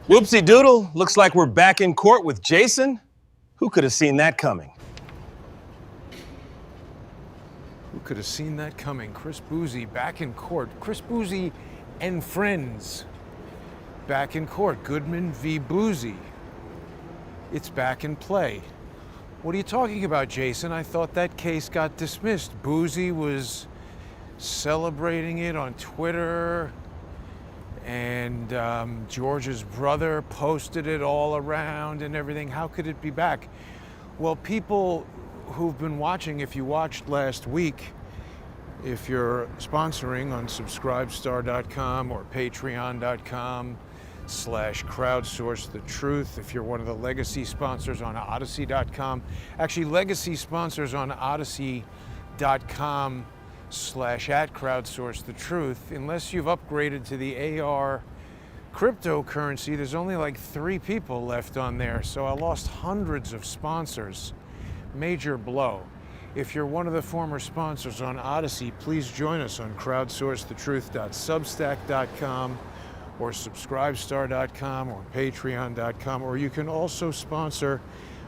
Whoopsie doodle, looks like we're back in court with Jason. Who could have seen that coming? Who could have seen that coming? Chris Bouzy back in court. Chris Bouzy and friends back in court. Goodman v. Bouzy. It's back in play. What are you talking about, Jason? I thought that case got dismissed. Bouzy was celebrating it on Twitter, and George's brother posted it all around and everything. How could it be back? Well, people who've been watching, if you watched last week, if you're sponsoring on subscribestar.com or patreon.com/crowdsource the truth, if you're one of the legacy sponsors on odyssey.com, actually legacy sponsors on odyssey.com /@crowdsource the truth, unless you've upgraded to the AR cryptocurrency, there's only like 3 people left on there. So I lost hundreds of sponsors. Major blow. If you're one of the former sponsors on Odyssey, please join us on crowdsourcethetruth.substack.com or subscribestar.com or patreon.com, or you can also sponsor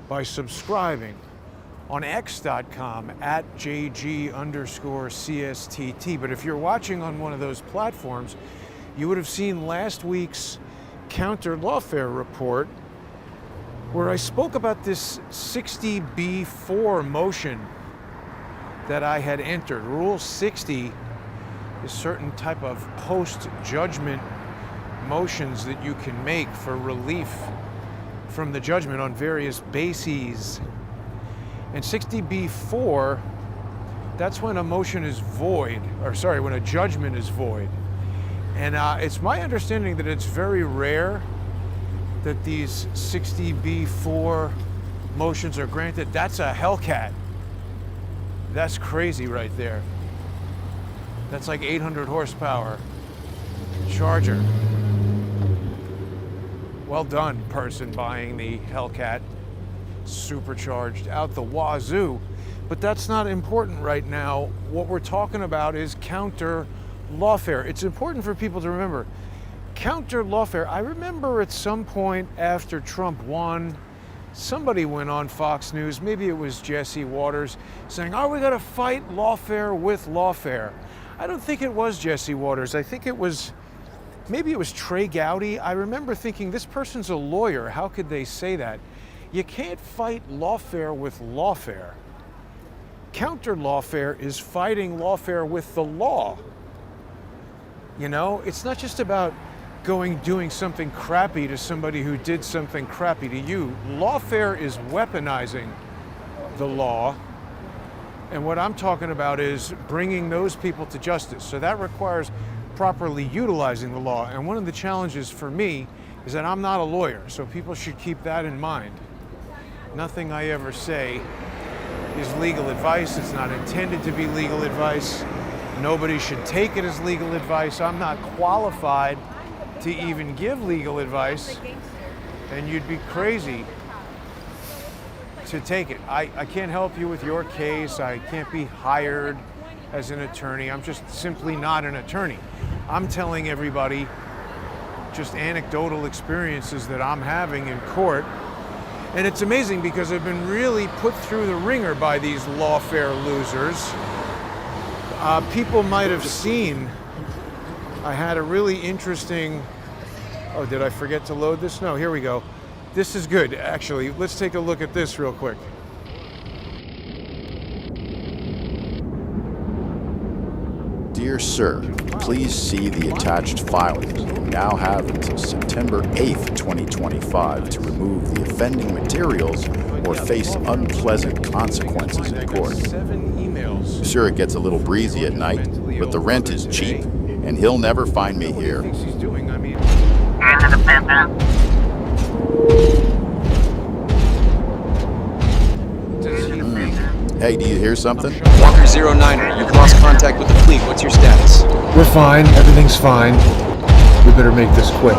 by subscribing on x.com @JG_CSTT. But if you're watching on one of those platforms, you would have seen last week's Counterlawfare Report, where I spoke about this 60B4 motion that I had entered. Rule 60 is certain type of post-judgment motions that you can make for relief from the judgment on various bases. And 60B4, that's when a motion is void, or sorry, when a judgment is void. And it's my understanding that it's very rare that these 60B4 motions are granted. That's a Hellcat. That's crazy right there. That's like 800 horsepower Charger. Well done, person buying the Hellcat. Supercharged out the wazoo. But that's not important right now. What we're talking about is counter-lawfare. It's important for people to remember. Counter-lawfare, I remember at some point after Trump won, somebody went on Fox News, maybe it was Jesse Waters, saying, "Oh, we got to fight lawfare with lawfare." I don't think it was Jesse Waters. I think it was, maybe it was Trey Gowdy. I remember thinking, this person's a lawyer. How could they say that? You can't fight lawfare with lawfare. Counter-lawfare is fighting lawfare with the law. You know, it's not just about doing something crappy to somebody who did something crappy to you. Lawfare is weaponizing the law. And what I'm talking about is bringing those people to justice. So that requires properly utilizing the law. And one of the challenges for me is that I'm not a lawyer. So people should keep that in mind. Nothing I ever say is legal advice. It's not intended to be legal advice. Nobody should take it as legal advice. I'm not qualified to even give legal advice, and you'd be crazy to take it. I can't help you with your case. I can't be hired as an attorney. I'm just simply not an attorney. I'm telling everybody just anecdotal experiences that I'm having in court. And it's amazing because I've been really put through the ringer by these lawfare losers. People might have seen, I had a really interesting, oh, did I forget to load this? No, here we go. This is good, actually. Let's take a look at this real quick. Dear Sir, please see the attached filings. You now have until September 8th, 2025 to remove the offending materials or face unpleasant consequences in court. Sure, it gets a little breezy at night, but the rent is cheap, and he'll never find me here. Hey, do you hear something? Walker 09er, you've lost contact with the fleet. What's your status? We're fine. Everything's fine. We better make this quick.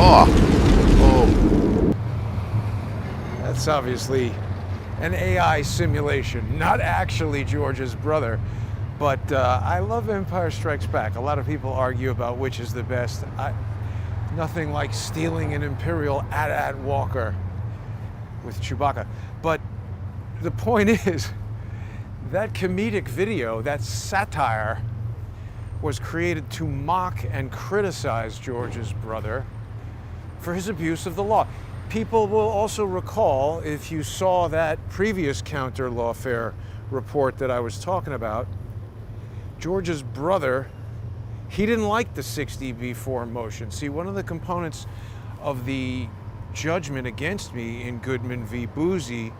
Oh. That's obviously an AI simulation, not actually George's brother. But I love Empire Strikes Back. A lot of people argue about which is the best. Nothing like stealing an Imperial AT-AT Walker with Chewbacca. But the point is, that comedic video, that satire, was created to mock and criticize George's brother for his abuse of the law. People will also recall, if you saw that previous Counterlawfare report that I was talking about, George's brother, he didn't like the 60B4 motion. See, one of the components of the judgment against me in Goodman v. Bouzy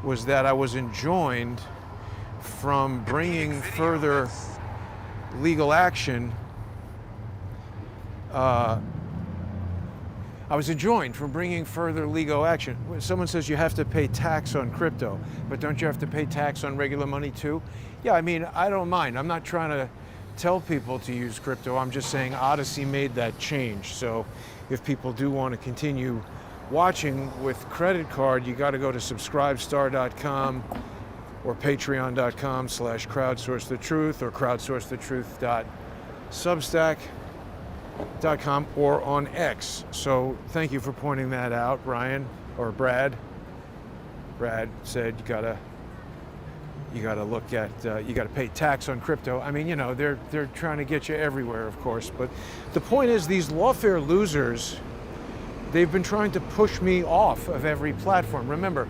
was that I was enjoined from bringing further legal action. I was enjoined from bringing further legal action. When someone says you have to pay tax on crypto, but don't you have to pay tax on regular money too? Yeah, I mean, I don't mind. I'm not trying to tell people to use crypto. I'm just saying Odyssey made that change. So if people do want to continue watching with credit card, you got to go to subscribestar.com or patreon.com/crowdsourcethetruth or crowdsourcethetruth.substack.com or on X. So thank you for pointing that out, Ryan, or Brad. Brad said you gotta look at, you gotta pay tax on crypto. I mean, you know, they're trying to get you everywhere, of course. But the point is, these lawfare losers, they've been trying to push me off of every platform. Remember,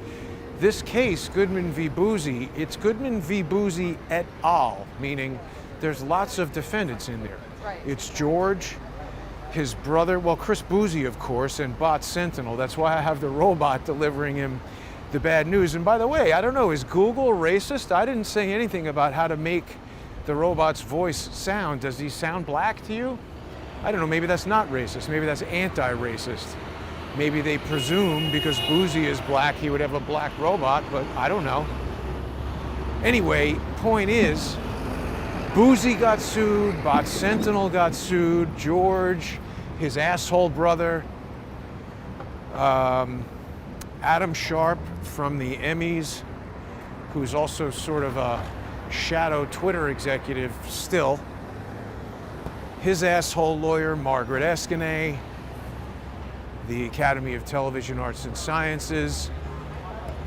this case, Goodman v. Bouzy, it's Goodman v. Bouzy et al., meaning there's lots of defendants in there. Right. It's George, his brother, well, Chris Bouzy, of course, and bot Sentinel. That's why I have the robot delivering him the bad news. And by the way, I don't know, is Google racist? I didn't say anything about how to make the robot's voice sound. Does he sound black to you? I don't know, maybe that's not racist. Maybe that's anti-racist. Maybe they presume because Bouzy is black, he would have a black robot, but I don't know. Anyway, point is, Bouzy got sued, bot Sentinel got sued, George, his asshole brother, Adam Sharp from the Emmys, who's also sort of a shadow Twitter executive still, his asshole lawyer, Margaret Eskenay, the Academy of Television Arts and Sciences.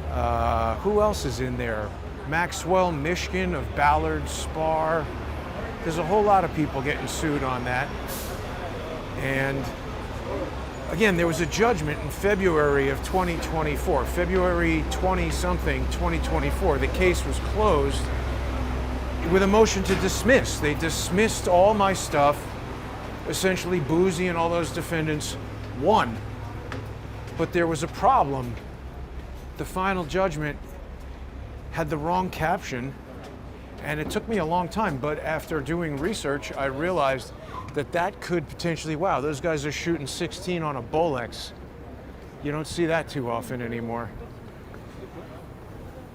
Who else is in there? Maxwell Mishkin of Ballard Spar. There's a whole lot of people getting sued on that. And again, there was a judgment in February of 2024, February 20-something, 2024. The case was closed with a motion to dismiss. They dismissed all my stuff. Essentially, Bouzy and all those defendants won. But there was a problem. The final judgment had the wrong caption, and it took me a long time, but after doing research, I realized that that could potentially, wow, those guys are shooting 16 on a Bolex. You don't see that too often anymore.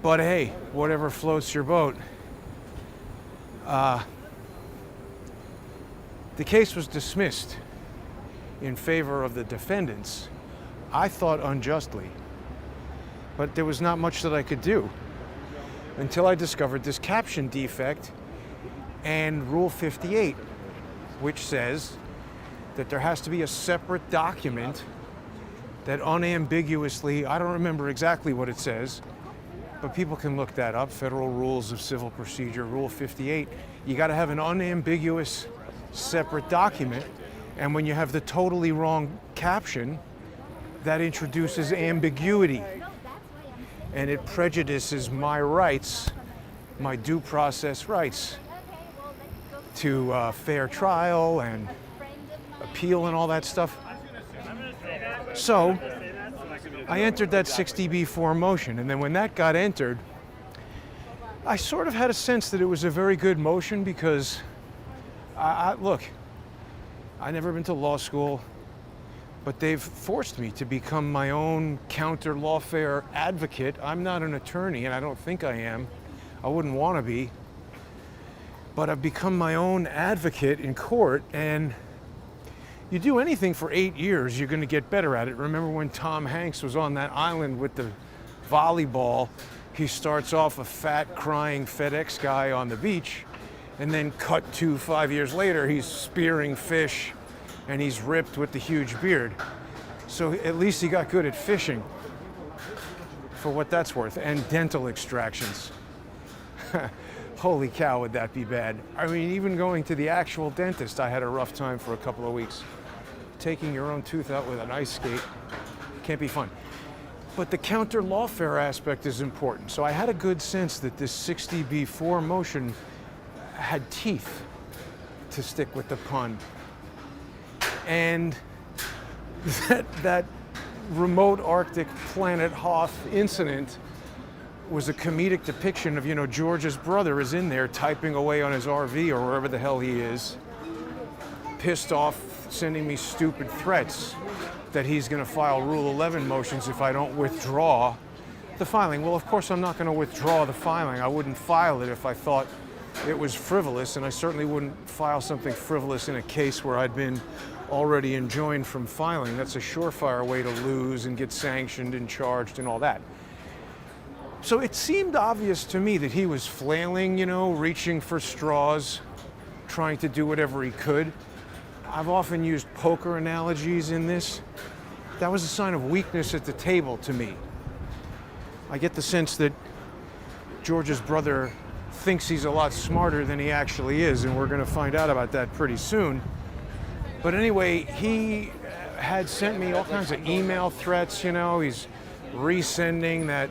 But hey, whatever floats your boat. The case was dismissed in favor of the defendants, I thought unjustly, but there was not much that I could do until I discovered this caption defect and Rule 58, which says that there has to be a separate document that unambiguously, I don't remember exactly what it says, but people can look that up, Federal Rules of Civil Procedure, Rule 58. You gotta have an unambiguous separate document, and when you have the totally wrong caption, that introduces ambiguity, and it prejudices my rights, my due process rights to fair trial and appeal and all that stuff. So I entered that 60B4 motion, and then when that got entered, I sort of had a sense that it was a very good motion because, look, I've never been to law school, but they've forced me to become my own counter-lawfare advocate. I'm not an attorney, and I don't think I am. I wouldn't want to be. But I've become my own advocate in court, and you do anything for 8 years, you're going to get better at it. Remember when Tom Hanks was on that island with the volleyball, he starts off a fat, crying FedEx guy on the beach, And then cut to 5 years later, he's spearing fish and he's ripped with the huge beard. So at least he got good at fishing, for what that's worth, and dental extractions. Holy cow, would that be bad. I mean, even going to the actual dentist, I had a rough time for a couple of weeks. Taking your own tooth out with an ice skate can't be fun. But the counter lawfare aspect is important. So I had a good sense that this 60B4 motion had teeth, to stick with the pun. And that remote Arctic planet Hoth incident was a comedic depiction of, you know, George's brother is in there typing away on his RV or wherever the hell he is, pissed off, sending me stupid threats that he's going to file Rule 11 motions if I don't withdraw the filing. Well, of course I'm not going to withdraw the filing. I wouldn't file it if I thought it was frivolous, and I certainly wouldn't file something frivolous in a case where I'd been already enjoined from filing. That's a surefire way to lose and get sanctioned and charged and all that. So it seemed obvious to me that he was flailing, you know, reaching for straws, trying to do whatever he could. I've often used poker analogies in this. That was a sign of weakness at the table to me. I get the sense that George's brother thinks he's a lot smarter than he actually is, and we're going to find out about that pretty soon. But anyway, he had sent me all kinds of email threats, you know. He's resending that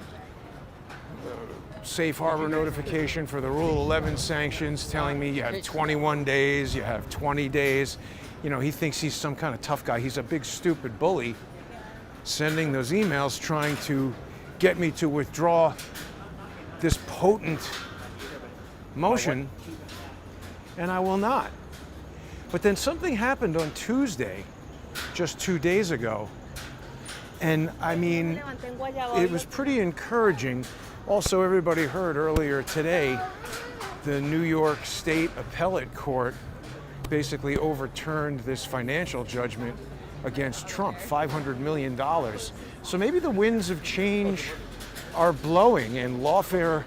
safe harbor notification for the Rule 11 sanctions, telling me you have 21 days, you have 20 days. You know, he thinks he's some kind of tough guy. He's a big, stupid bully, sending those emails trying to get me to withdraw this potent motion, and I will not. But then something happened on Tuesday, just 2 days ago, and I mean, it was pretty encouraging. Also, everybody heard earlier today, the New York State Appellate Court basically overturned this financial judgment against Trump, $500 million. So maybe the winds of change are blowing and lawfare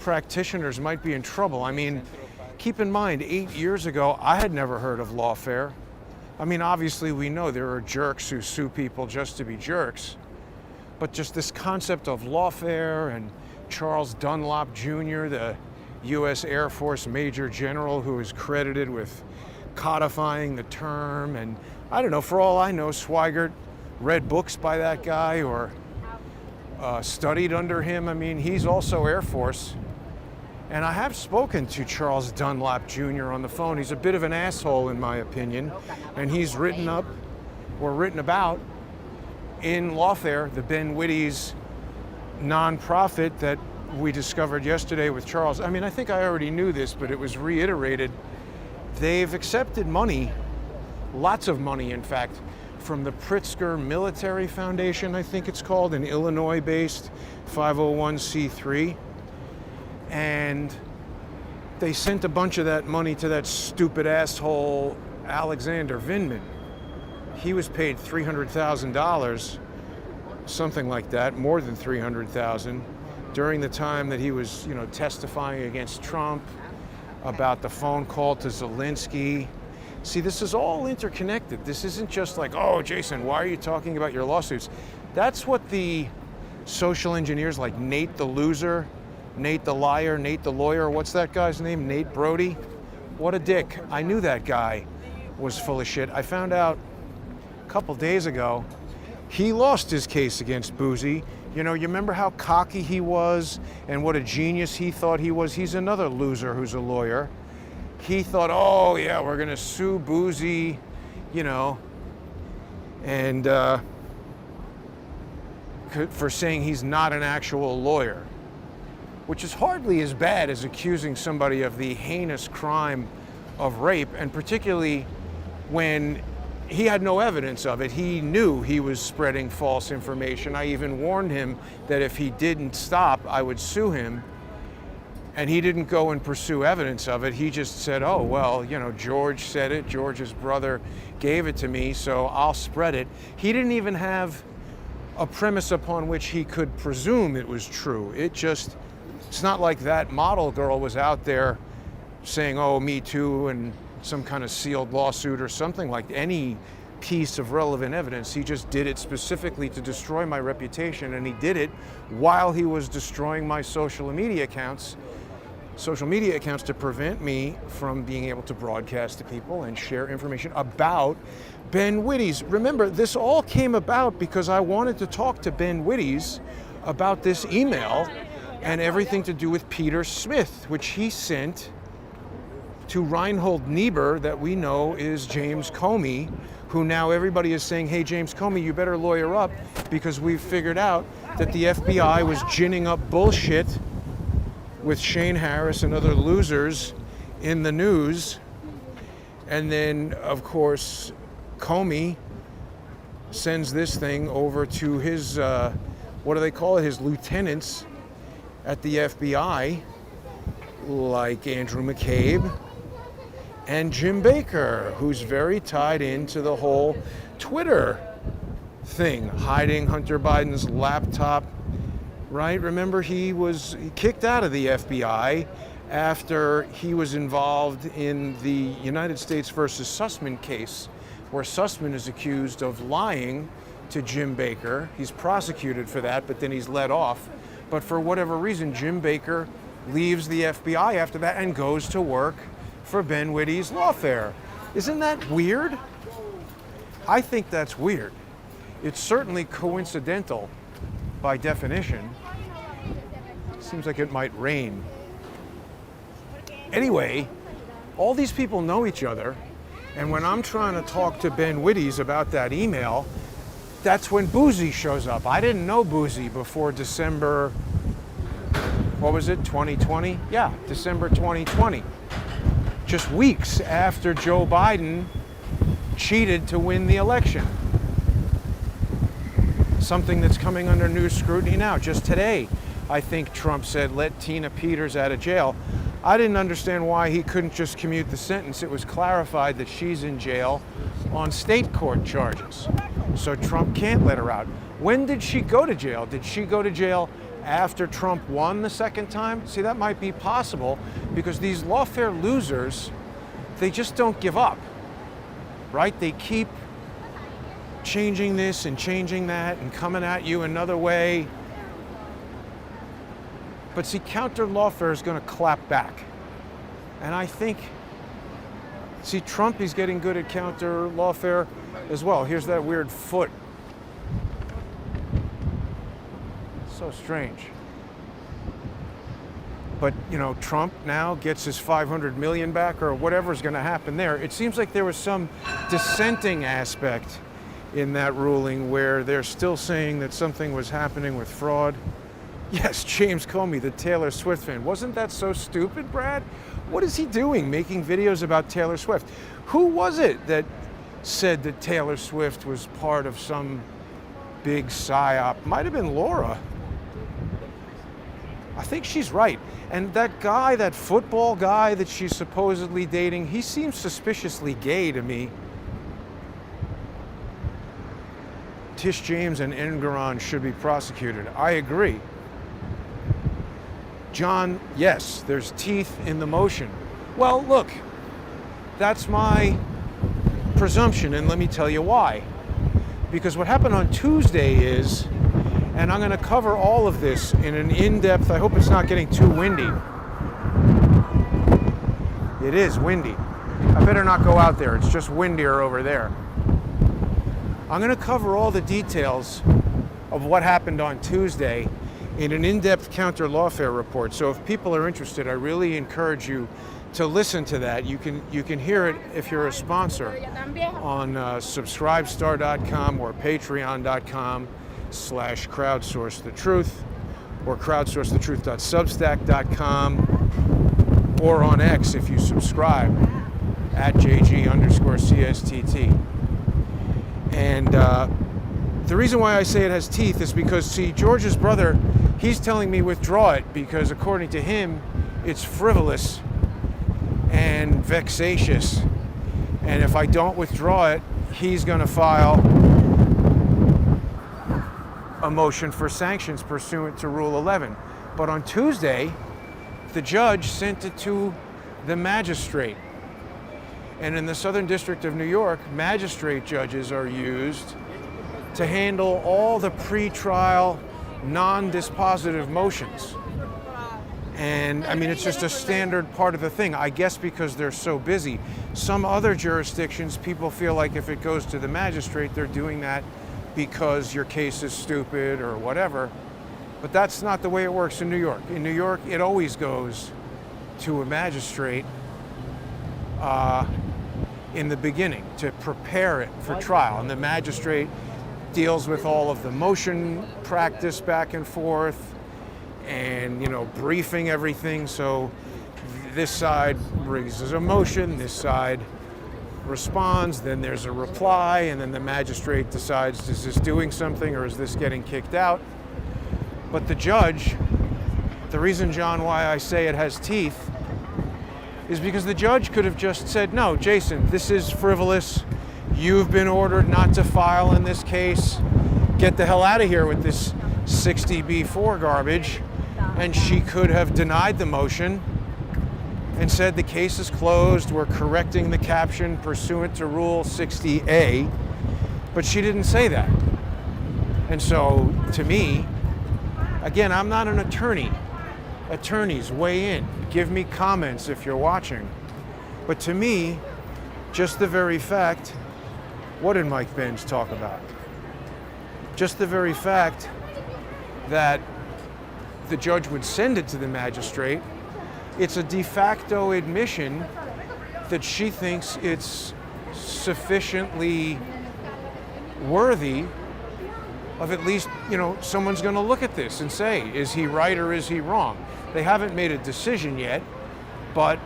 practitioners might be in trouble. I mean, keep in mind, 8 years ago, I had never heard of lawfare. I mean, obviously we know there are jerks who sue people just to be jerks, but just this concept of lawfare, and Charles Dunlop Jr., the U.S. Air Force Major General who is credited with codifying the term, and I don't know, for all I know, Swigert read books by that guy or studied under him. I mean, he's also Air Force. And I have spoken to Charles Dunlop Jr. on the phone. He's a bit of an asshole, in my opinion, and he's written up or written about in Lawfare, the Ben Whitty's nonprofit that we discovered yesterday with Charles. I mean, I think I already knew this, but it was reiterated. They've accepted money, lots of money, in fact, from the Pritzker Military Foundation, I think it's called, an Illinois-based 501c3. And they sent a bunch of that money to that stupid asshole Alexander Vindman. He was paid $300,000, something like that, more than $300,000, during the time that he was, you know, testifying against Trump about the phone call to Zelensky. See, this is all interconnected. This isn't just like, oh, Jason, why are you talking about your lawsuits? That's what the social engineers like Nate the Loser, Nate the Liar, Nate the Lawyer, what's that guy's name? Nate Brody? What a dick. I knew that guy was full of shit. I found out a couple days ago, he lost his case against Bouzy. You know, you remember how cocky he was and what a genius he thought he was? He's another loser who's a lawyer. He thought, oh yeah, we're gonna sue Bouzy, you know, and for saying he's not an actual lawyer, which is hardly as bad as accusing somebody of the heinous crime of rape, and particularly when he had no evidence of it. He knew he was spreading false information. I even warned him that if he didn't stop, I would sue him. And he didn't go and pursue evidence of it. He just said, oh, well, you know, George said it, George's brother gave it to me, so I'll spread it. He didn't even have a premise upon which he could presume it was true. It's not like that model girl was out there saying, oh, me too, and some kind of sealed lawsuit or something, like any piece of relevant evidence. He just did it specifically to destroy my reputation, and he did it while he was destroying my social media accounts to prevent me from being able to broadcast to people and share information about Ben Wittes. Remember, this all came about because I wanted to talk to Ben Wittes about this email and everything to do with Peter Smith, which he sent to Reinhold Niebuhr, that we know is James Comey, who now everybody is saying, hey, James Comey, you better lawyer up, because we've figured out that the FBI was ginning up bullshit with Shane Harris and other losers in the news. And then, of course, Comey sends this thing over to his, what do they call it, his lieutenants at the FBI, like Andrew McCabe and Jim Baker, who's very tied into the whole Twitter thing, hiding Hunter Biden's laptop, right? Remember, he was kicked out of the FBI after he was involved in the United States versus Sussman case, where Sussman is accused of lying to Jim Baker. He's prosecuted for that, but then he's let off. But for whatever reason, Jim Baker leaves the FBI after that and goes to work for Ben Wittes' Lawfare. Isn't that weird? I think that's weird. It's certainly coincidental by definition. Seems like it might rain. Anyway, all these people know each other, and when I'm trying to talk to Ben Wittes about that email, that's when Bouzy shows up. I didn't know Bouzy before December, what was it, 2020? Yeah, December 2020. Just weeks after Joe Biden cheated to win the election. Something that's coming under new scrutiny now. Just today, I think Trump said, let Tina Peters out of jail. I didn't understand why he couldn't just commute the sentence. It was clarified that she's in jail on state court charges. So Trump can't let her out. When did she go to jail? Did she go to jail after Trump won the second time? See, that might be possible, because these lawfare losers, they just don't give up, right? They keep changing this and changing that and coming at you another way. But see, Counterlawfare is going to clap back. And I think, see, Trump is getting good at Counterlawfare as well. Here's that weird foot. So strange. But, you know, Trump now gets his $500 million back, or whatever is going to happen there. It seems like there was some dissenting aspect in that ruling where they're still saying that something was happening with fraud. Yes, James Comey, the Taylor Swift fan. Wasn't that so stupid, Brad? What is he doing, making videos about Taylor Swift? Who was it that said that Taylor Swift was part of some big psyop? Might have been Laura. I think she's right. And that guy, that football guy that she's supposedly dating, he seems suspiciously gay to me. Tish James and Engoron should be prosecuted. I agree. John, yes, there's teeth in the motion. Well, look, that's my presumption, and let me tell you why. Because what happened on Tuesday is, and I'm going to cover all of this in an in-depth, I hope it's not getting too windy. It is windy. I better not go out there. It's just windier over there. I'm going to cover all the details of what happened on Tuesday in an in-depth Counterlawfare report. So if people are interested, I really encourage you to listen to that. You can hear it if you're a sponsor on subscribestar.com or patreon.com/crowdsourcethetruth or crowdsourcethetruth.substack.com or on X if you subscribe at JG_CSTT. And the reason why I say it has teeth is because, see, George's brother, he's telling me withdraw it because, according to him, it's frivolous and vexatious. And if I don't withdraw it, he's going to file a motion for sanctions pursuant to Rule 11. But on Tuesday, the judge sent it to the magistrate. And in the Southern District of New York, magistrate judges are used to handle all the pre-trial non-dispositive motions. And I mean, it's just a standard part of the thing, I guess because they're so busy. Some other jurisdictions, people feel like if it goes to the magistrate, they're doing that because your case is stupid or whatever. But that's not the way it works in New York. In New York, it always goes to a magistrate in the beginning to prepare it for trial. And the magistrate deals with all of the motion practice back and forth and, you know, briefing everything. So this side raises a motion, this side responds, then there's a reply, and then the magistrate decides, is this doing something or is this getting kicked out? But the judge, the reason, John, why I say it has teeth is because the judge could have just said, no, Jason, this is frivolous. You've been ordered not to file in this case. Get the hell out of here with this 60B4 garbage. And she could have denied the motion and said the case is closed, we're correcting the caption pursuant to Rule 60A, but she didn't say that. And so, to me, again, I'm not an attorney. Attorneys, weigh in. Give me comments if you're watching. But to me, just the very fact, what did Mike Benz talk about? Just the very fact that the judge would send it to the magistrate, it's a de facto admission that she thinks it's sufficiently worthy of at least, you know, someone's going to look at this and say, is he right or is he wrong? They haven't made a decision yet, but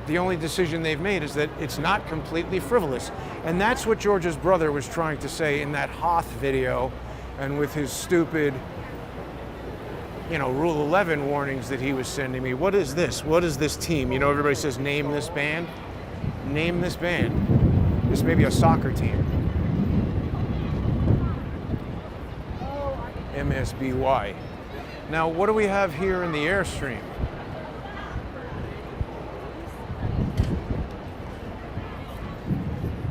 the only decision they've made is that it's not completely frivolous. And that's what George's brother was trying to say in that Hoth video and with his stupid, you know, Rule 11 warnings that he was sending me. What is this? What is this team? You know, everybody says, name this band. Name this band. This may be a soccer team. MSBY. Now, what do we have here in the Airstream?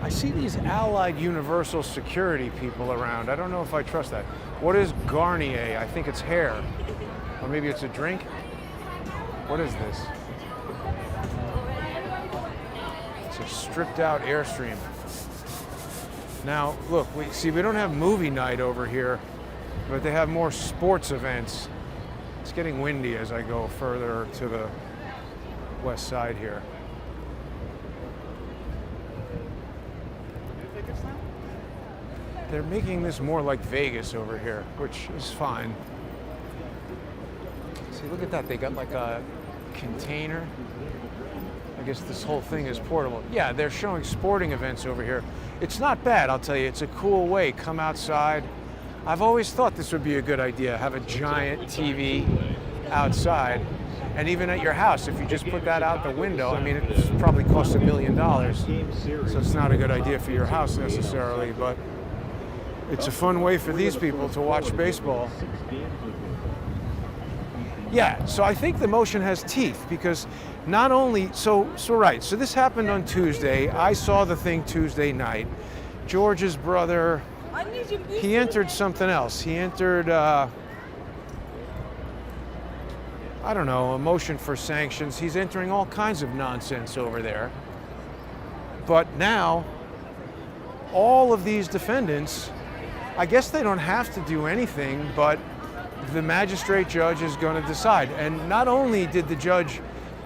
I see these Allied Universal Security people around. I don't know if I trust that. What is Garnier? I think it's hair. Or maybe it's a drink? What is this? It's a stripped out Airstream. Now, look, we don't have movie night over here, but they have more sports events. It's getting windy as I go further to the west side here. They're making this more like Vegas over here, which is fine. See, look at that. They got like a container. I guess this whole thing is portable. Yeah, they're showing sporting events over here. It's not bad, I'll tell you. It's a cool way. Come outside. I've always thought this would be a good idea, have a giant TV outside. And even at your house, if you just put that out the window, I mean, it probably costs $1 million. So it's not a good idea for your house necessarily, but it's a fun way for these people to watch baseball. Yeah, so I think the motion has teeth because not only, so this happened on Tuesday. I saw the thing Tuesday night. George's brother, he entered something else. He entered, I don't know, a motion for sanctions. He's entering all kinds of nonsense over there. But now, all of these defendants, I guess they don't have to do anything, but the magistrate judge is going to decide. And not only did the judge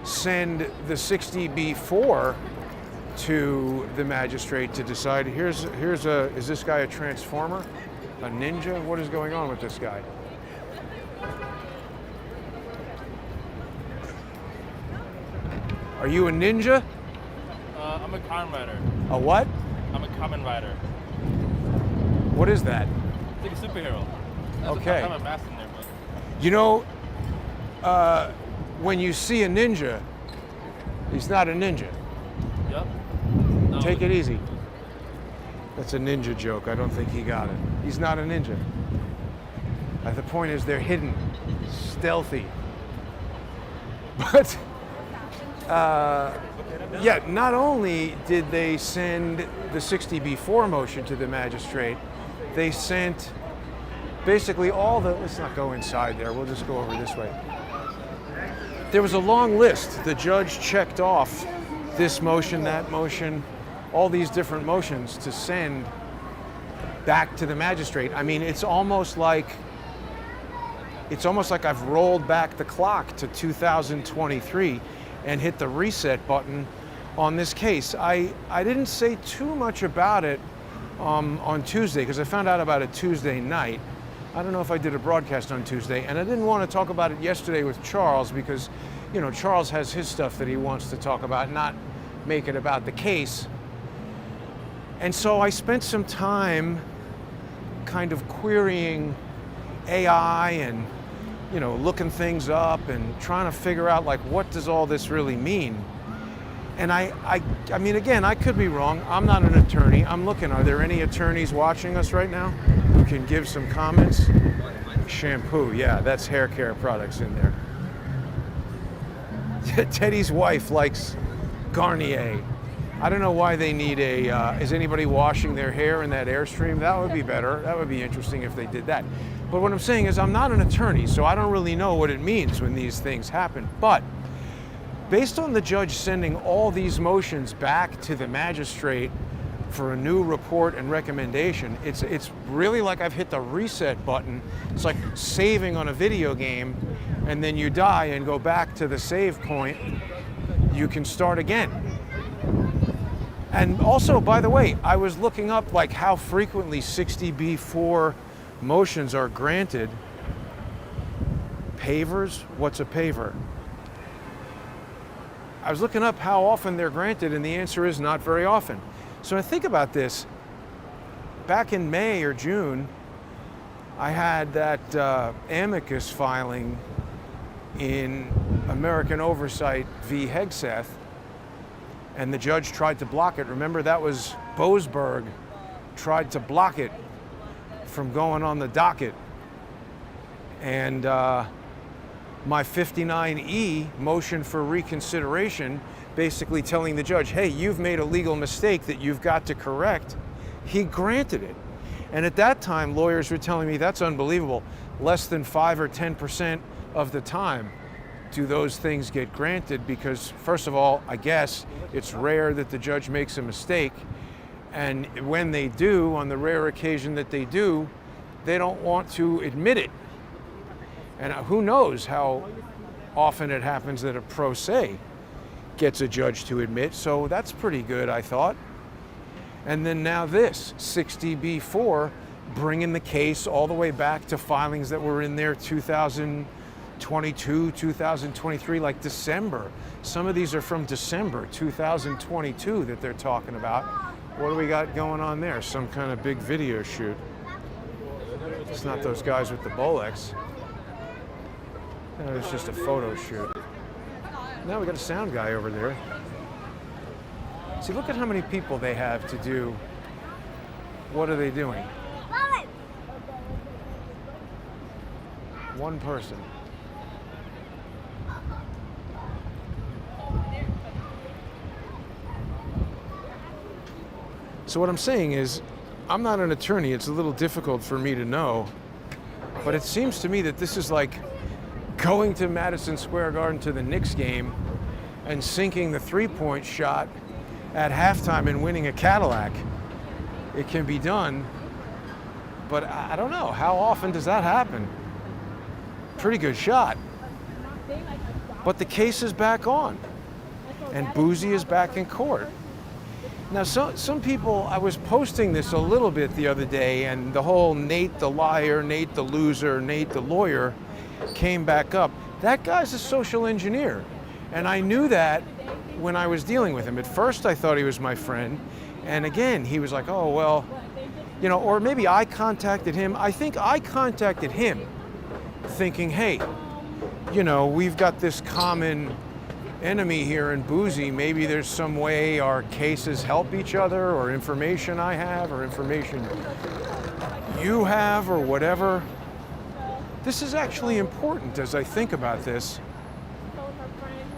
send the 60B4 to the magistrate to decide, is this guy a transformer? A ninja? What is going on with this guy? Are you a ninja? I'm a common writer. A what? I'm a common writer. What is that? It's like a superhero. That's Okay. I'm a master in there, but You know, when you see a ninja, he's not a ninja. yep. No, Take it easy. That's a ninja joke. I don't think he got it. He's not a ninja. The point is they're hidden, stealthy. But Yeah, not only did they send the 60B4 motion to the magistrate, they sent basically all the, let's not go inside there, we'll just go over this way. There was a long list. The judge checked off this motion, that motion, all these different motions to send back to the magistrate. I mean, it's almost like I've rolled back the clock to 2023 and hit the reset button on this case. I didn't say too much about it on Tuesday because I found out about it Tuesday night. I don't know if I did a broadcast on Tuesday, and I didn't want to talk about it yesterday with Charles because, you know, Charles has his stuff that he wants to talk about, not make it about the case. And so I spent some time kind of querying AI and, you know, looking things up and trying to figure out, like, what does all this really mean? And I mean, again, I could be wrong. I'm not an attorney. I'm looking. Are there any attorneys watching us right now who can give some comments? Shampoo, yeah, that's hair care products in there. Teddy's wife likes Garnier. I don't know why they need a, is anybody washing their hair in that Airstream? That would be better. That would be interesting if they did that. But what I'm saying is I'm not an attorney, so I don't really know what it means when these things happen. But based on the judge sending all these motions back to the magistrate for a new report and recommendation, it's really like I've hit the reset button. It's like saving on a video game, and then you die and go back to the save point. You can start again. And also, by the way, I was looking up like how frequently 60B4 motions are granted. Pavers? What's a paver? I was looking up how often they're granted, and the answer is not very often. So I think about this. Back in May or June, I had that amicus filing in American Oversight v. Hegseth, and the judge tried to block it. Remember, that was Boasberg tried to block it from going on the docket. And my 59E motion for reconsideration, basically telling the judge, hey, you've made a legal mistake that you've got to correct, he granted it. And at that time, lawyers were telling me that's unbelievable. Less than 5 or 10% of the time do those things get granted because, first of all, I guess it's rare that the judge makes a mistake. And when they do, on the rare occasion that they do, they don't want to admit it. And who knows how often it happens that a pro se gets a judge to admit, so that's pretty good, I thought. And then now this, 60B4, bringing the case all the way back to filings that were in there 2022, 2023, like December. Some of these are from December 2022 that they're talking about. What do we got going on there? Some kind of big video shoot. It's not those guys with the Bolex. No, it's just a photo shoot. Now we got a sound guy over there. See, look at how many people they have to do. What are they doing? One person. So what I'm saying is, I'm not an attorney. It's a little difficult for me to know. But it seems to me that this is like going to Madison Square Garden to the Knicks game and sinking the three-point shot at halftime and winning a Cadillac. It can be done, but I don't know. How often does that happen? Pretty good shot. But the case is back on, and Bouzy is back in court. Now, some people, I was posting this a little bit the other day, and the whole Nate the liar, Nate the loser, Nate the lawyer came back up. That guy's a social engineer, and I knew that when I was dealing with him. At first I thought he was my friend, and again he was like, oh well, you know, or maybe I contacted him. I think I contacted him thinking, hey, you know, we've got this common enemy here in Bouzy. Maybe there's some way our cases help each other, or information I have or information you have or whatever. This is actually important as I think about this.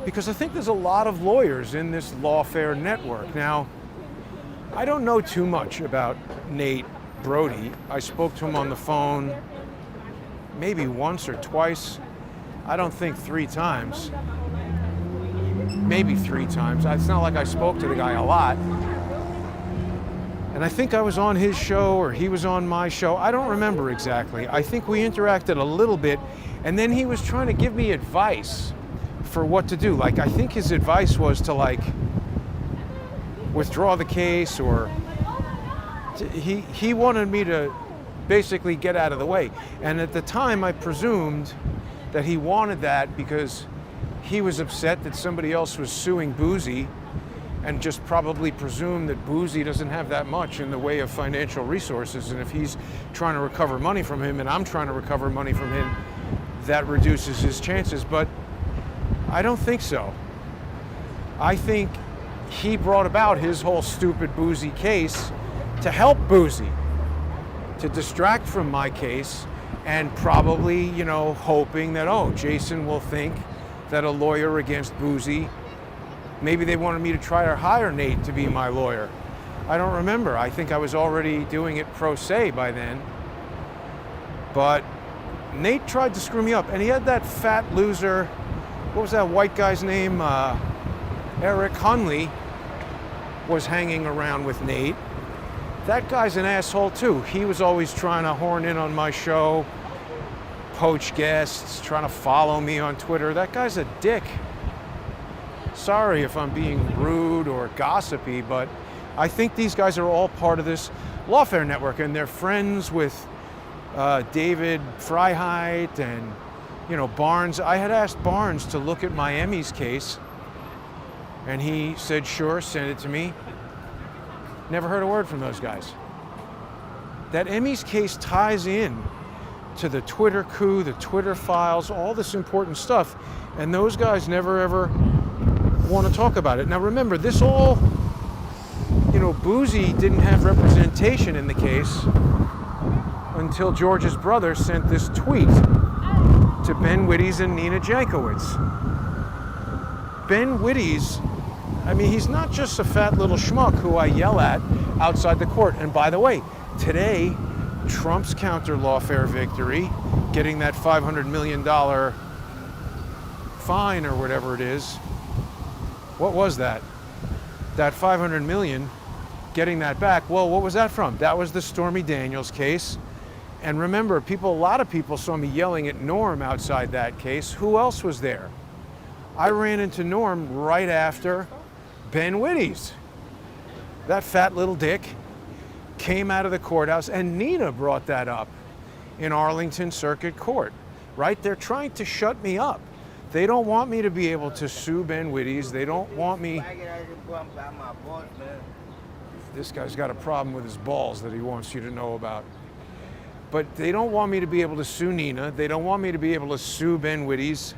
because I think there's a lot of lawyers in this lawfare network. Now, I don't know too much about Nate Brody. I spoke to him on the phone maybe once or twice. I don't think 3 times. Maybe 3 times. It's not like I spoke to the guy a lot. And I think I was on his show or he was on my show. I don't remember exactly. I think we interacted a little bit, and then he was trying to give me advice for what to do. Like, I think his advice was to, like, withdraw the case, or he wanted me to basically get out of the way. And at the time, I presumed that he wanted that because he was upset that somebody else was suing Bouzy, and just probably presumed that Bouzy doesn't have that much in the way of financial resources, and if he's trying to recover money from him and I'm trying to recover money from him, that reduces his chances. But I don't think so. I think he brought about his whole stupid Bouzy case to help Bouzy, to distract from my case, and probably, you know, hoping that, oh, Jason will think that a lawyer against Bouzy, maybe they wanted me to try to hire Nate to be my lawyer. I don't remember. I think I was already doing it pro se by then. But Nate tried to screw me up, and he had that fat loser, what was that white guy's name? Eric Hunley was hanging around with Nate. That guy's an asshole too. He was always trying to horn in on my show, poach guests, trying to follow me on Twitter. That guy's a dick. Sorry if I'm being rude or gossipy, but I think these guys are all part of this lawfare network, and they're friends with David Freiheit and, you know, Barnes. I had asked Barnes to look at my Emmys case, and he said, sure, send it to me. Never heard a word from those guys. That Emmys case ties in to the Twitter coup, the Twitter files, all this important stuff, and those guys never ever want to talk about it. Now remember, this all, you know, Bouzy didn't have representation in the case until George's brother sent this tweet to Ben Wittes and Nina Jankowicz. Ben Wittes, I mean, he's not just a fat little schmuck who I yell at outside the court. And by the way, today, Trump's counter-lawfare victory, getting that $500 million fine or whatever it is. What was that? That $500 million, getting that back. Well, what was that from? That was the Stormy Daniels case. And remember, a lot of people saw me yelling at Norm outside that case. Who else was there? I ran into Norm right after Ben Wittes. That fat little dick came out of the courthouse, and Nina brought that up in Arlington Circuit Court, right? They're trying to shut me up. They don't want me to be able to sue Ben Wittes. They don't want me. This guy's got a problem with his balls that he wants you to know about. But they don't want me to be able to sue Nina. They don't want me to be able to sue Ben Wittes.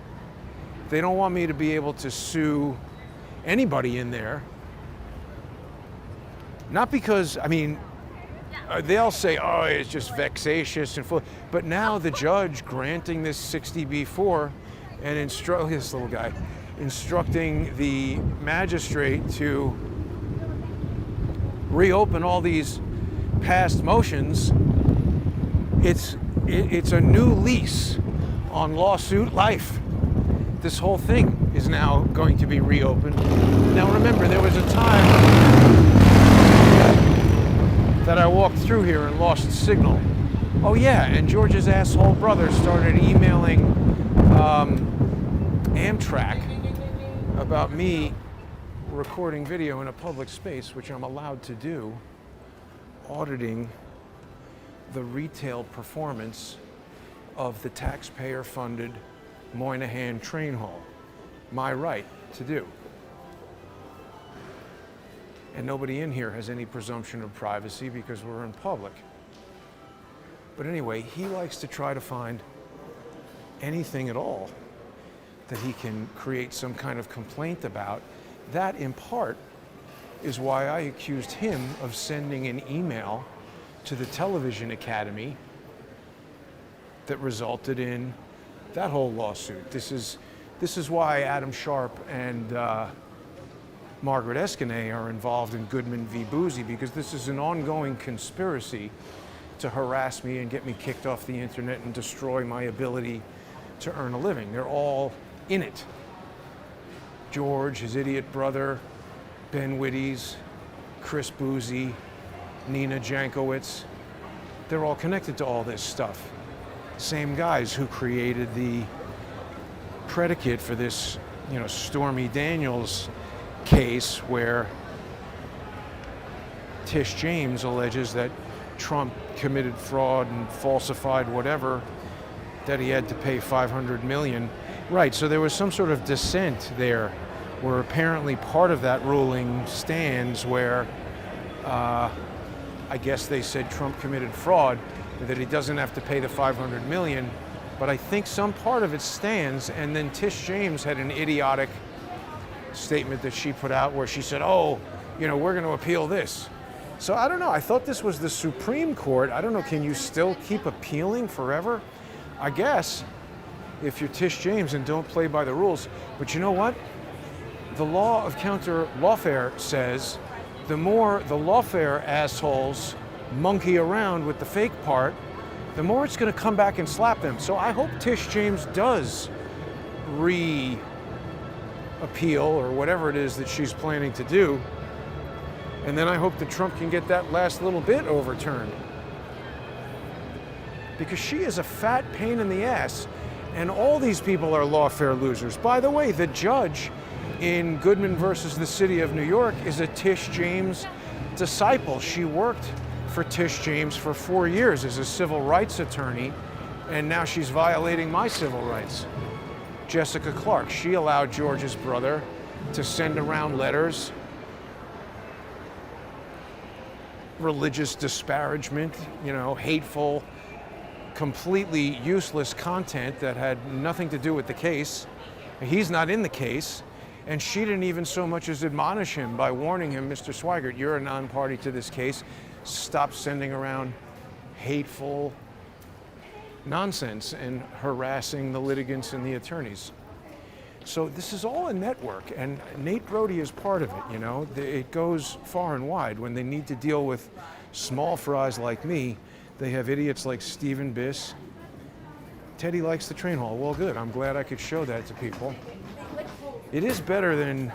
They don't want me to be able to sue anybody in there. Not because, I mean, they'll say, oh, it's just vexatious and full. But now the judge granting this 60B4 and this little guy, instructing the magistrate to reopen all these past motions, it's a new lease on lawsuit life. This whole thing is now going to be reopened. Now remember, there was a time that I walked through here and lost signal. Oh yeah, and George's asshole brother started emailing Amtrak about me recording video in a public space, which I'm allowed to do, auditing the retail performance of the taxpayer-funded Moynihan Train Hall. My right to do. And nobody in here has any presumption of privacy because we're in public. But anyway, he likes to try to find anything at all that he can create some kind of complaint about. That, in part, is why I accused him of sending an email to the Television Academy that resulted in that whole lawsuit. This This is why Adam Sharp and Margaret Eskenayi are involved in Goodman v. Bouzy, because this is an ongoing conspiracy to harass me and get me kicked off the internet and destroy my ability to earn a living. They're all in it. George, his idiot brother, Ben Wittes, Chris Bouzy, Nina Jankowicz, they're all connected to all this stuff. Same guys who created the predicate for this, Stormy Daniels case where Tish James alleges that Trump committed fraud and falsified whatever, that he had to pay $500 million. Right, so there was some sort of dissent there where apparently part of that ruling stands where I guess they said Trump committed fraud, that he doesn't have to pay the $500 million, but I think some part of it stands. And then Tish James had an idiotic statement that she put out where she said, we're going to appeal this. So I don't know, I thought this was the Supreme Court. I don't know, can you still keep appealing forever? I guess, if you're Tish James and don't play by the rules. But you know what? The law of counterlawfare says the more the lawfare assholes monkey around with the fake part, the more it's going to come back and slap them. So I hope Tish James does re-appeal or whatever it is that she's planning to do. And then I hope that Trump can get that last little bit overturned. Because she is a fat pain in the ass. And all these people are lawfare losers. By the way, the judge in Goodman versus the City of New York is a Tish James disciple. She worked for Tish James for 4 years as a civil rights attorney, and now she's violating my civil rights. Jessica Clark, she allowed George's brother to send around letters, religious disparagement, hateful, completely useless content that had nothing to do with the case. He's not in the case, and she didn't even so much as admonish him by warning him, Mr. Swigert, you're a non-party to this case. Stop sending around hateful nonsense and harassing the litigants and the attorneys. So this is all a network, and Nate Brody is part of it, It goes far and wide. When they need to deal with small fries like me, they have idiots like Stephen Biss. Teddy likes the train hall. Well, good. I'm glad I could show that to people. It is better than...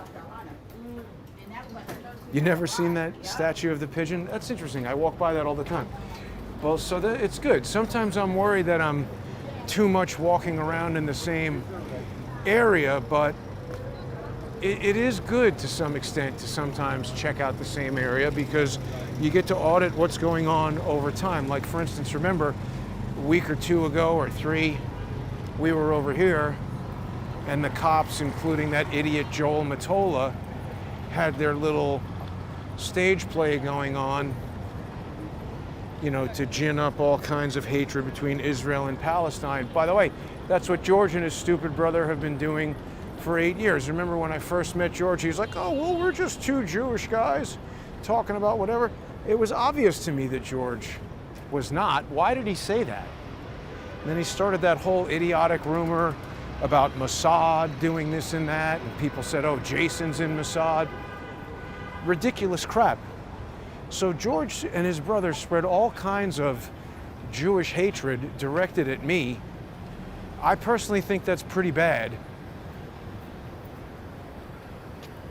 You never seen that statue of the pigeon? That's interesting. I walk by that all the time. Well, so it's good. Sometimes I'm worried that I'm too much walking around in the same area, but it is good to some extent to sometimes check out the same area, because you get to audit what's going on over time. Like, for instance, remember a week or two ago or three, we were over here and the cops, including that idiot Joel Matola, had their little stage play going on, to gin up all kinds of hatred between Israel and Palestine. By the way, that's what George and his stupid brother have been doing for 8 years. Remember when I first met George, he was like, we're just two Jewish guys talking about whatever. It was obvious to me that George was not. Why did he say that? And then he started that whole idiotic rumor about Mossad doing this and that, and people said, Jason's in Mossad. Ridiculous crap. So George and his brother spread all kinds of Jewish hatred directed at me. I personally think that's pretty bad.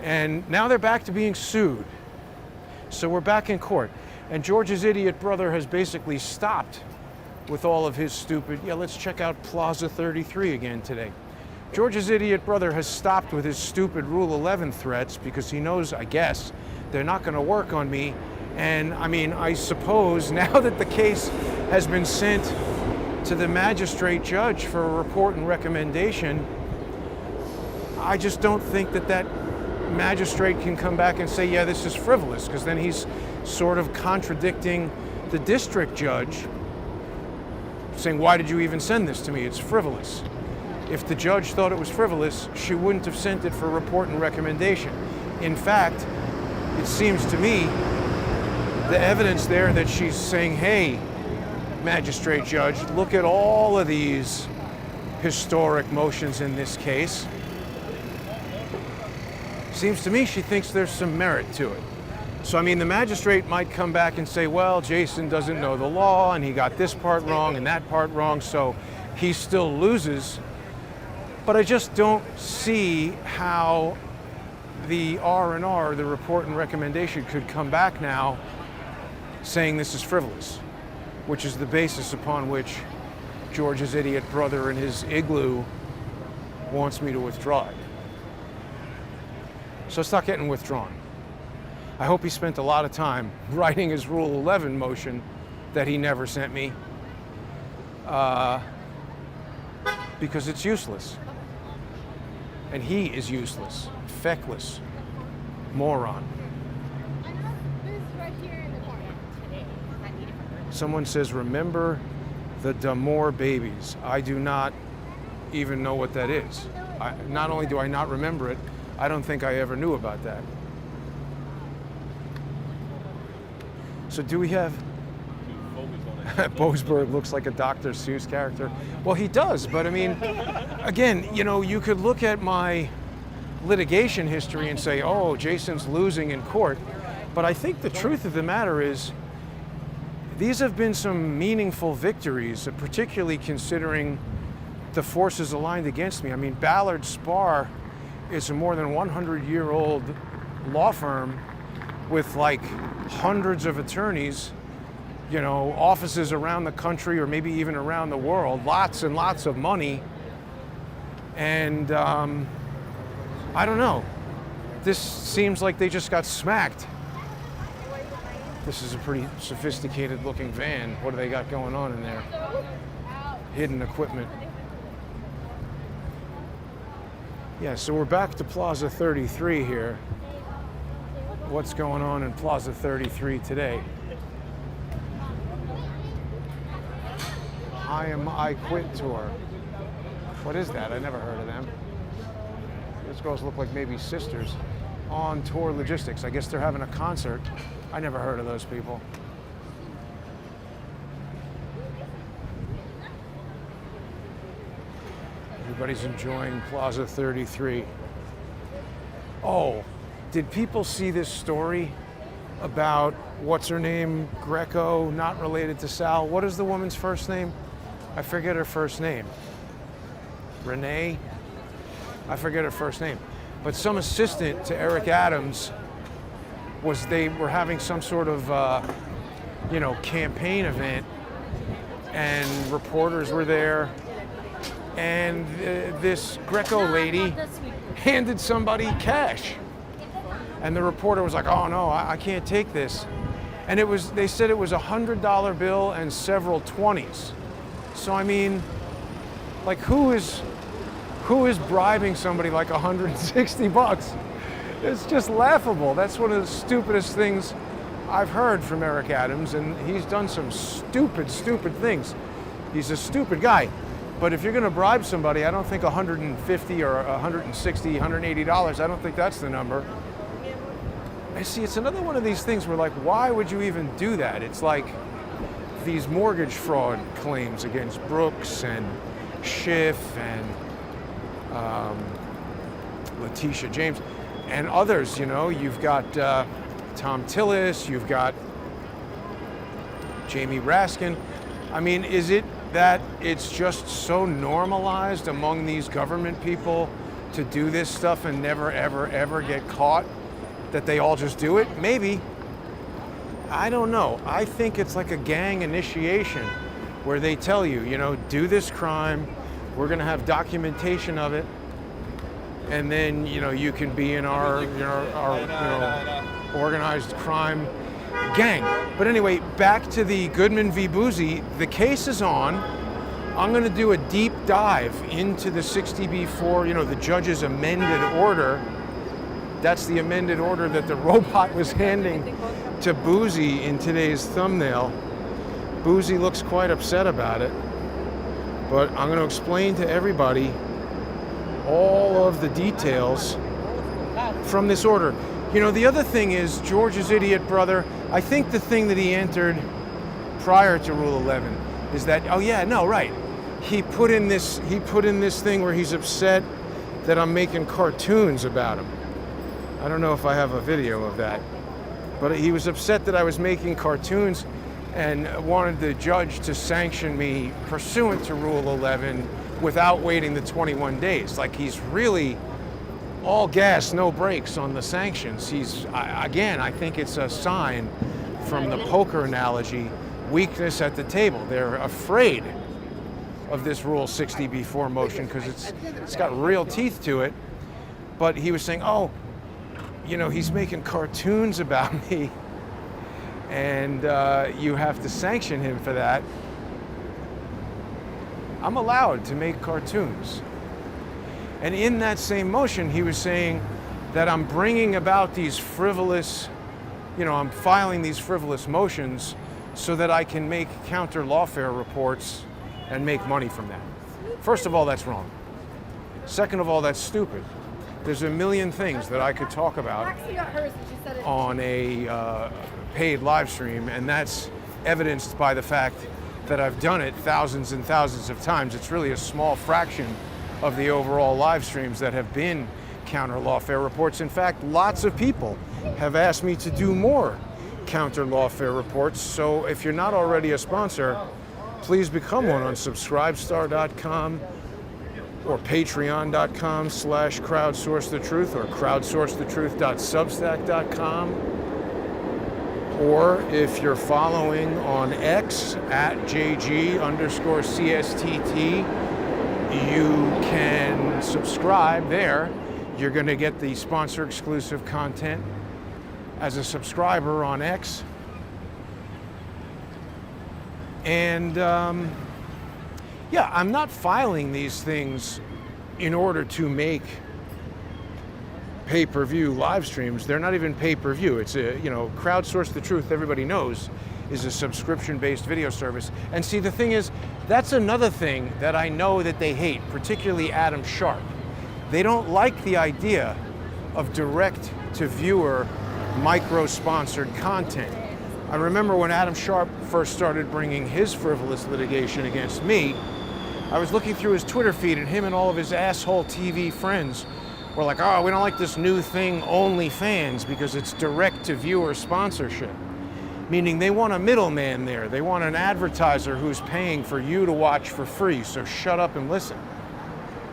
And now they're back to being sued. So we're back in court. And George's idiot brother has basically stopped with all of his stupid, let's check out Plaza 33 again today. George's idiot brother has stopped with his stupid Rule 11 threats because he knows, I guess, they're not going to work on me. And I suppose now that the case has been sent to the magistrate judge for a report and recommendation, I just don't think that magistrate can come back and say, this is frivolous, because then he's sort of contradicting the district judge, saying, why did you even send this to me? It's frivolous. If the judge thought it was frivolous, she wouldn't have sent it for report and recommendation. In fact, it seems to me the evidence there that she's saying, hey, magistrate judge, look at all of these historic motions in this case. Seems to me she thinks there's some merit to it. So, I mean, the magistrate might come back and say, well, Jason doesn't know the law, and he got this part wrong and that part wrong, so he still loses. But I just don't see how the R&R, the report and recommendation, could come back now saying this is frivolous, which is the basis upon which George's idiot brother and his igloo wants me to withdraw it. So it's not getting withdrawn. I hope he spent a lot of time writing his Rule 11 motion that he never sent me, because it's useless. And he is useless, feckless, moron. Someone says, remember the Damore babies. I do not even know what that is. Not only do I not remember it, I don't think I ever knew about that. So do we have... Boasberg looks like a Dr. Seuss character. Well, he does, but I mean, again, you know, you could look at my litigation history and say, oh, Jason's losing in court. But I think the truth of the matter is, these have been some meaningful victories, particularly considering the forces aligned against me. I mean, Ballard Spahr is a more than 100-year-old law firm with like hundreds of attorneys, you know, offices around the country or maybe even around the world, lots and lots of money. And I don't know. This seems like they just got smacked. This is a pretty sophisticated looking van. What do they got going on in there? Hidden equipment. Yeah, so we're back to Plaza 33 here. What's going on in Plaza 33 today? I Quit Tour. What is that? I never heard of them. Those girls look like maybe sisters. On Tour Logistics. I guess they're having a concert. I never heard of those people. Everybody's enjoying Plaza 33. Oh, did people see this story about what's her name, Greco, not related to Sal? What is the woman's first name? I forget her first name. Renee? I forget her first name. But some assistant to Eric Adams they were having some sort of, you know, campaign event, and reporters were there, and this Greco lady handed somebody cash. And the reporter was like, oh no, I can't take this. And they said it was a $100 bill and several 20s. So I mean, like who is bribing somebody like 160 bucks? It's just laughable. That's one of the stupidest things I've heard from Eric Adams, and he's done some stupid, stupid things. He's a stupid guy. But if you're gonna bribe somebody, I don't think 150 or 160, $180, I don't think that's the number. I see, it's another one of these things where like, why would you even do that? It's like these mortgage fraud claims against Brooks and Schiff and Letitia James and others, you know. You've got Tom Tillis, you've got Jamie Raskin. I mean, is it that it's just so normalized among these government people to do this stuff and never, ever, ever get caught that they all just do it? Maybe. I don't know. I think it's like a gang initiation where they tell you, you know, do this crime, we're gonna have documentation of it, and then, you know, you can be in our organized crime gang. But anyway, back to the Goodman v. Bouzy. The case is on. I'm going to do a deep dive into the 60B4, you know, the judge's amended order. That's the amended order that the robot was handing to Bouzy in today's thumbnail. Bouzy looks quite upset about it. But I'm going to explain to everybody all of the details from this order. You know, the other thing is George's idiot brother, I think the thing that he entered prior to Rule 11 is that, oh yeah, no, right. He put in this thing where he's upset that I'm making cartoons about him. I don't know if I have a video of that, but he was upset that I was making cartoons and wanted the judge to sanction me pursuant to Rule 11 without waiting the 21 days. Like, he's really all gas, no brakes on the sanctions. Again, I think it's a sign from the poker analogy, weakness at the table. They're afraid of this Rule 60b-4 motion because it's got real teeth to it. But he was saying, oh, you know, he's making cartoons about me, and you have to sanction him for that. I'm allowed to make cartoons. And in that same motion, he was saying that I'm bringing about these frivolous, I'm filing these frivolous motions so that I can make counter-lawfare reports and make money from that. First of all, that's wrong. Second of all, that's stupid. There's a million things that I could talk about on a paid live stream, and that's evidenced by the fact that I've done it thousands and thousands of times. It's really a small fraction of the overall live streams that have been counter-lawfare reports. In fact, lots of people have asked me to do more counter-lawfare reports. So if you're not already a sponsor, please become one on subscribestar.com or patreon.com/crowdsourcethetruth or crowdsourcethetruth.substack.com. Or if you're following on X @JG_CSTT, you can subscribe there. You're going to get the sponsor exclusive content as a subscriber on X. And yeah, I'm not filing these things in order to make pay-per-view live streams. They're not even pay-per-view. It's a, Crowdsource the Truth, everybody knows, is a subscription-based video service. And see, the thing is, that's another thing that I know that they hate, particularly Adam Sharp. They don't like the idea of direct-to-viewer micro-sponsored content. I remember when Adam Sharp first started bringing his frivolous litigation against me, I was looking through his Twitter feed, and him and all of his asshole TV friends were like, oh, we don't like this new thing, OnlyFans, because it's direct-to-viewer sponsorship. Meaning they want a middleman there. They want an advertiser who's paying for you to watch for free, so shut up and listen.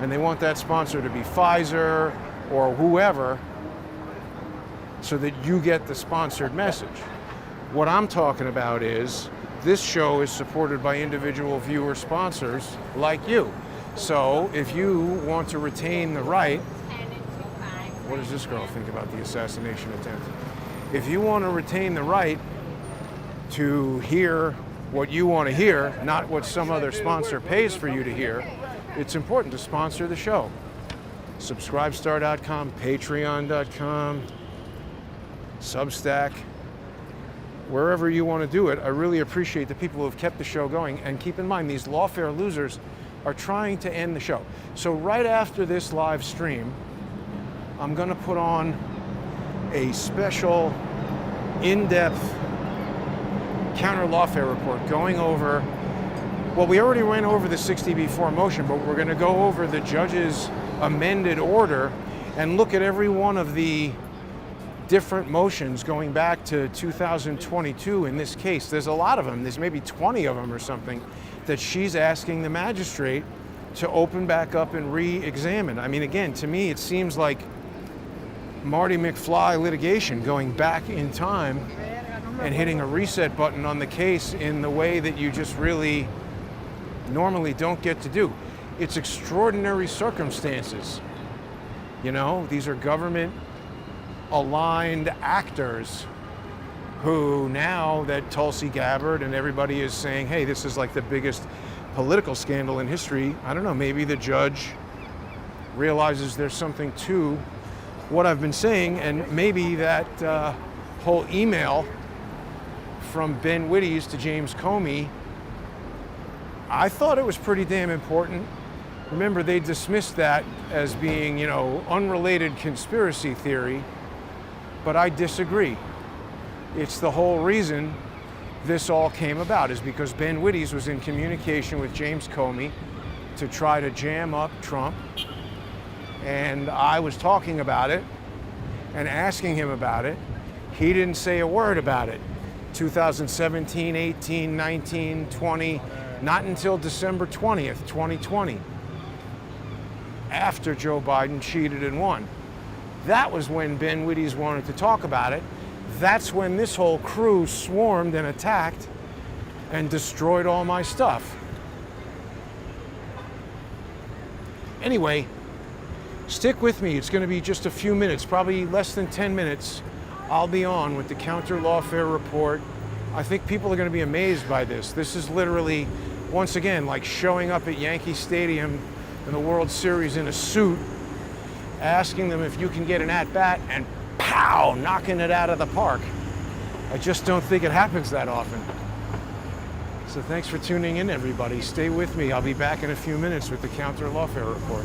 And they want that sponsor to be Pfizer or whoever so that you get the sponsored message. What I'm talking about is this show is supported by individual viewer sponsors like you. So if you want to retain the right, what does this girl think about the assassination attempt? If you want to retain the right to hear what you want to hear, not what some other sponsor pays for you to hear, it's important to sponsor the show. Subscribestar.com, Patreon.com, Substack, wherever you want to do it. I really appreciate the people who have kept the show going. And keep in mind, these lawfare losers are trying to end the show. So right after this live stream, I'm going to put on a special, in-depth counter-lawfare report going over, well, we already went over the 60b-4 motion, but we're going to go over the judge's amended order and look at every one of the different motions going back to 2022 in this case. There's a lot of them. There's maybe 20 of them or something that she's asking the magistrate to open back up and re-examine. I mean, again, to me, it seems like Marty McFly litigation, going back in time and hitting a reset button on the case in the way that you just really normally don't get to do. It's extraordinary circumstances. These are government aligned actors who, now that Tulsi Gabbard and everybody is saying, hey, this is like the biggest political scandal in history, I don't know, maybe the judge realizes there's something to what I've been saying, and maybe that whole email from Ben Wittes to James Comey, I thought it was pretty damn important. Remember, they dismissed that as being, unrelated conspiracy theory, but I disagree. It's the whole reason this all came about, is because Ben Wittes was in communication with James Comey to try to jam up Trump, and I was talking about it, and asking him about it. He didn't say a word about it. 2017, 18, 19, 20, not until December 20th, 2020, after Joe Biden cheated and won. That was when Ben Wittes wanted to talk about it. That's when this whole crew swarmed and attacked and destroyed all my stuff. Anyway, stick with me. It's going to be just a few minutes, probably less than 10 minutes. I'll be on with the Counterlawfare Report. I think people are going to be amazed by this. This is literally, once again, like showing up at Yankee Stadium in the World Series in a suit, asking them if you can get an at-bat, and pow, knocking it out of the park. I just don't think it happens that often. So thanks for tuning in, everybody. Stay with me. I'll be back in a few minutes with the Counterlawfare Report.